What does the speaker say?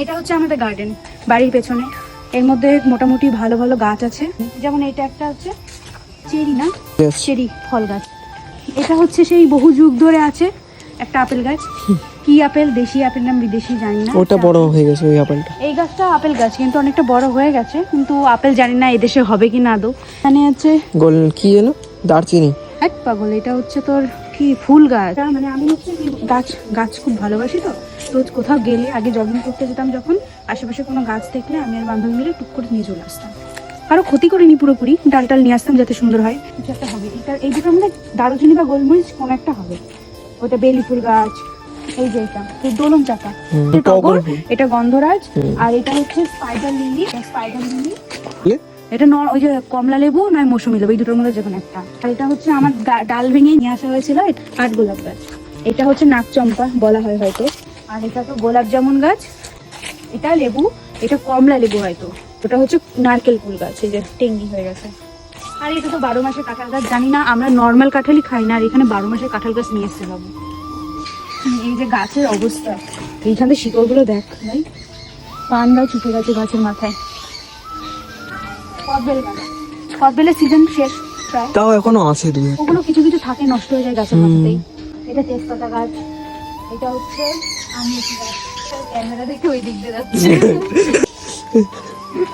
এটা হচ্ছে আমাদের গার্ডেন, বাড়ির পেছনে। এর মধ্যে মোটামুটি ভালো ভালো গাছ আছে, যেমন এটা একটা হচ্ছে চেরি, না চেরি ফল গাছ। এটা হচ্ছে সেই বহু যুগ ধরে আছে একটা আপেল গাছ। কি আপেল, দেশি আপেল নাম বিদেশি জানি না। ওটা বড় হয়ে গেছে ওই আপেলটা। এই গাছটা আপেল গাছ, কিন্তু অনেকটা বড় হয়ে গেছে, কিন্তু আপেল জানি না এদেশে হবে কি না আদৌ। এখানে আছে গোল্ডেন কি যেন, দারচিনি। এক পাগল, এটা হচ্ছে তোর কি ফুল গাছ। মানে আমি হচ্ছে গাছ গাছ খুব ভালোবাসি, তো রোজ কোথাও গেলে আগে জগিং করতে যেতাম যখন, আশেপাশে কোনো গাছ দেখলে আমি আর বান্ধবী মিলে টুক করে নিয়ে চলে আসতাম। কারো ক্ষতি করিনি পুরোপুরি, ডাল টাল নিয়ে আসতাম যাতে সুন্দর হয়, কিছু একটা হবে। এটা এই দুটো আমাদের দারুচিনি বা গোলমরিচ কোনো একটা হবে। ওটা বেলি ফুল গাছ, এই যে এটা দোলন চাপা, টগর, এটা গন্ধরাজ, আর এটা হচ্ছে স্পাইডার লিলি। স্পাইডার লিলি এটা ওই যে কমলা লেবু নয় মৌসুমি লেবু, এই দুটোর মধ্যে যেকোনো একটা। আর এটা হচ্ছে আমার ডাল ভেঙে নিয়ে আসা হয়েছিল কাঠ গোলাপ গাছ। এটা হচ্ছে নাকচম্পা বলা হয় হয়তো। আর এটা তো গোলাপ জামুন গাছ, এটা লেবু, এটা কমলা লেবু হয়তো। ওটা হচ্ছে নারকেল ফুল গাছ, এই যে টেঙ্গি হয়ে গেছে। আর এটা তো 12 মাসের কাঁঠাল গাছ। জানি না, আমরা নর্মাল কাঁঠালই খাই না, আর এখানে 12 মাসের কাঁঠাল গাছ নিয়ে এসছে বাবু। এই যে গাছের অবস্থা, এইখানে শিকড়গুলো দেখ ভাই, পান গাছ উঠে গেছে গাছের মাথায়। কদবেলের সিজন শেষ প্রায়, তাও এখনো আছে দুই। ওগুলো কিছু কিছু থাকে, নষ্ট হয়ে যায় গাছের মাথাতেই। এটা তেজপাতা গাছ, এটা হচ্ছে আমি ক্যামেরা দেখে ওই দিক দিয়ে যাচ্ছি।